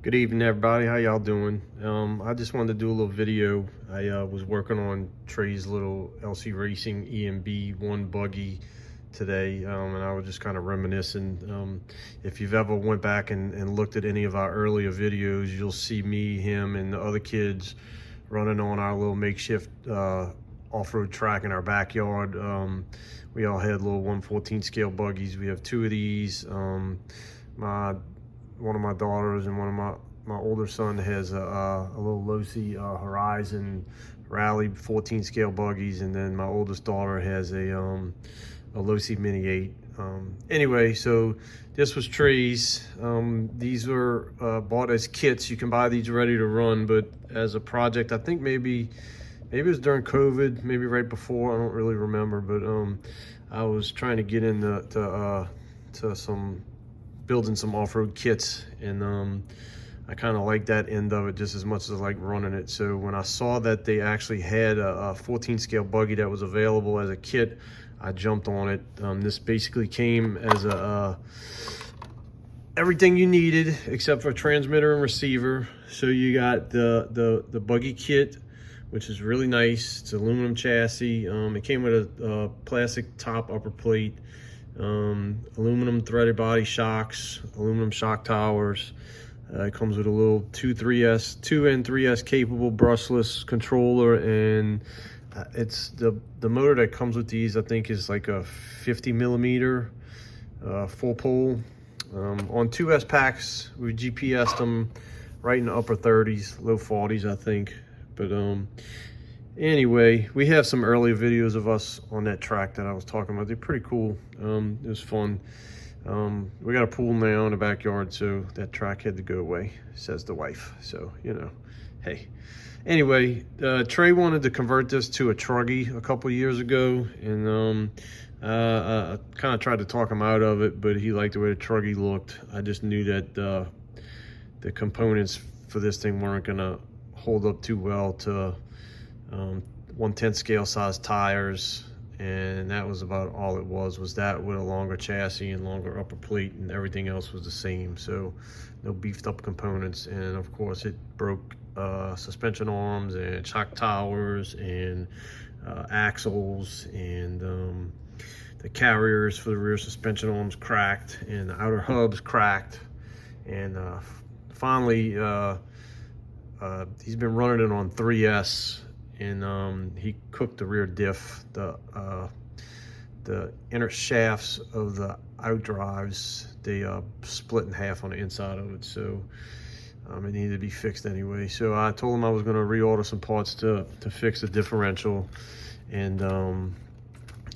Good evening, everybody. How y'all doing? I just wanted to do a little video. I was working on Trey's little LCRacing EMB1 buggy today, and I was just kind of reminiscing. If you've ever went back and looked at any of our earlier videos, you'll see me, him, and the other kids running on our little makeshift off-road track in our backyard. We all had little 1/14 scale buggies. We have two of these. One of my daughters and one of my older son has a little low-C Horizon Rally 14 scale buggies, and then my oldest daughter has a low-C Mini 8. Anyway, so this was Trey's. These were bought as kits. You can buy these ready to run, but as a project, I think maybe it was during COVID, maybe right before, I don't really remember, but I was trying to get into to some building some off-road kits, and I kind of like that end of it just as much as I like running it. So when I saw that they actually had a 14 scale buggy that was available as a kit, I jumped on it. This basically came as everything you needed except for transmitter and receiver. So you got the buggy kit, which is really nice. It's aluminum chassis. It came with a plastic top upper plate, aluminum threaded body shocks, aluminum shock towers. It comes with a little 2 and 3S capable brushless controller, and it's the motor that comes with these, I think, is like a 50 millimeter full pole. On 2S packs, we GPS'd them right in the upper 30s, low 40s, I think. But anyway, we have some earlier videos of us on that track that I was talking about. They're pretty cool. It was fun. We got a pool now in the backyard, so that track had to go away, says the wife. So, you know, hey. Anyway, Trey wanted to convert this to a truggy a couple years ago, and I kind of tried to talk him out of it, but he liked the way the truggy looked. I just knew that the components for this thing weren't going to hold up too well to 1/10 scale size tires, and that was about all it was that with a longer chassis and longer upper plate, and everything else was the same. So no beefed up components, and of course it broke suspension arms and shock towers and axles, and the carriers for the rear suspension arms cracked, and the outer hubs cracked, and finally he's been running it on 3S, and he cooked the rear diff. The inner shafts of the outdrives, they split in half on the inside of it, so it needed to be fixed anyway. So I told him I was going to reorder some parts to fix the differential, and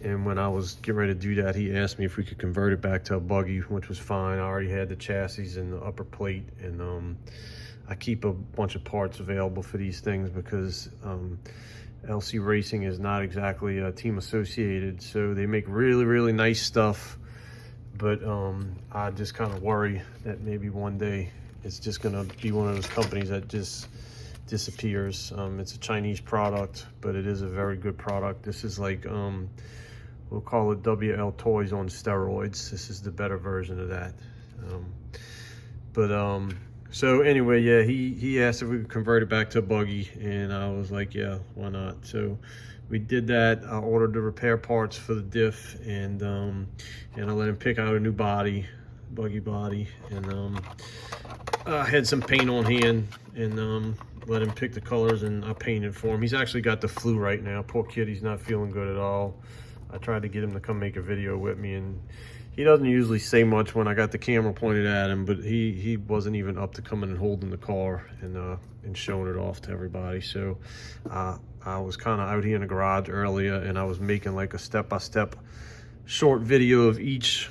when I was getting ready to do that, he asked me if we could convert it back to a buggy, which was fine. I already had the chassis and the upper plate, and I keep a bunch of parts available for these things because LCRacing is not exactly team associated, so they make really nice stuff, but I just kind of worry that maybe one day it's just gonna be one of those companies that just disappears. It's a Chinese product, but it is a very good product. This is like, we'll call it WL Toys on steroids. This is the better version of that. So anyway, yeah, he asked if we could convert it back to a buggy, and I was like, yeah, why not? So we did that. I ordered the repair parts for the diff, and I let him pick out a new body, buggy body, and I had some paint on hand, and let him pick the colors, and I painted for him. He's actually got the flu right now. Poor kid, he's not feeling good at all. I tried to get him to come make a video with me, and he doesn't usually say much when I got the camera pointed at him, but he wasn't even up to coming and holding the car and showing it off to everybody. So I was kind of out here in the garage earlier, and I was making like a step-by-step short video of each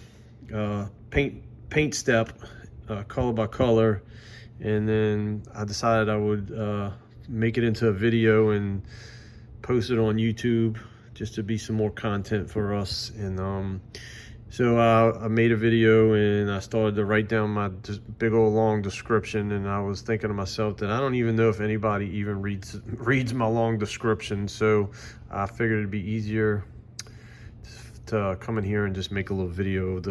paint step, color by color, and then I decided I would make it into a video and post it on YouTube just to be some more content for us. And so I made a video, and I started to write down my big old long description, and I was thinking to myself that I don't even know if anybody even reads my long description. So I figured it'd be easier to come in here and just make a little video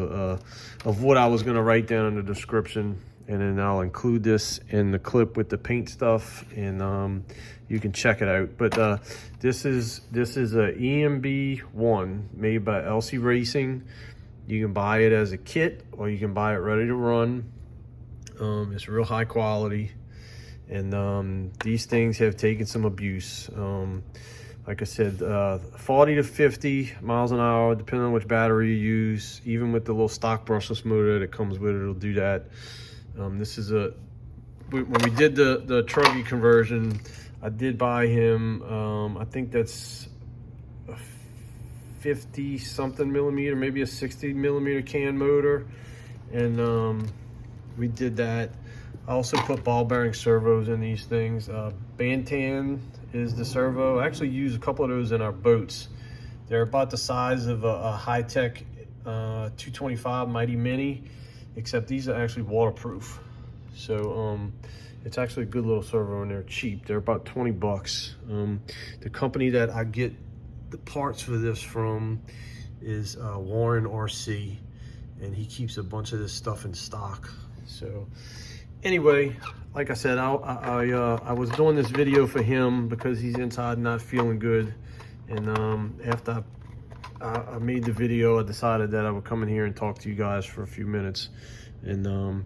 of what I was going to write down in the description. and then I'll include this in the clip with the paint stuff, and you can check it out. But this is a EMB1 made by LCRacing. You can buy it as a kit, or you can buy it ready to run. It's real high quality, and these things have taken some abuse. Like I said, 40 to 50 miles an hour, depending on which battery you use. Even with the little stock brushless motor that comes with it, it'll do that. This is when we did the Truggy conversion, I did buy him, I think that's a 50 something millimeter, maybe a 60 millimeter can motor, and we did that. I also put ball bearing servos in these things. Bantan is the servo. I actually use a couple of those in our boats. They're about the size of a high-tech 225 Mighty Mini, except these are actually waterproof. So it's actually a good little servo, and they're cheap. They're about 20 bucks. The company that I get the parts for this from is Warren RC, and he keeps a bunch of this stuff in stock. So anyway, like I said, I was doing this video for him because he's inside not feeling good, and after I made the video, I decided that I would come in here and talk to you guys for a few minutes. And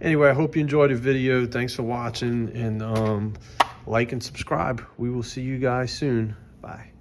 anyway, I hope you enjoyed the video. Thanks for watching, and like and subscribe. We will see you guys soon. Bye.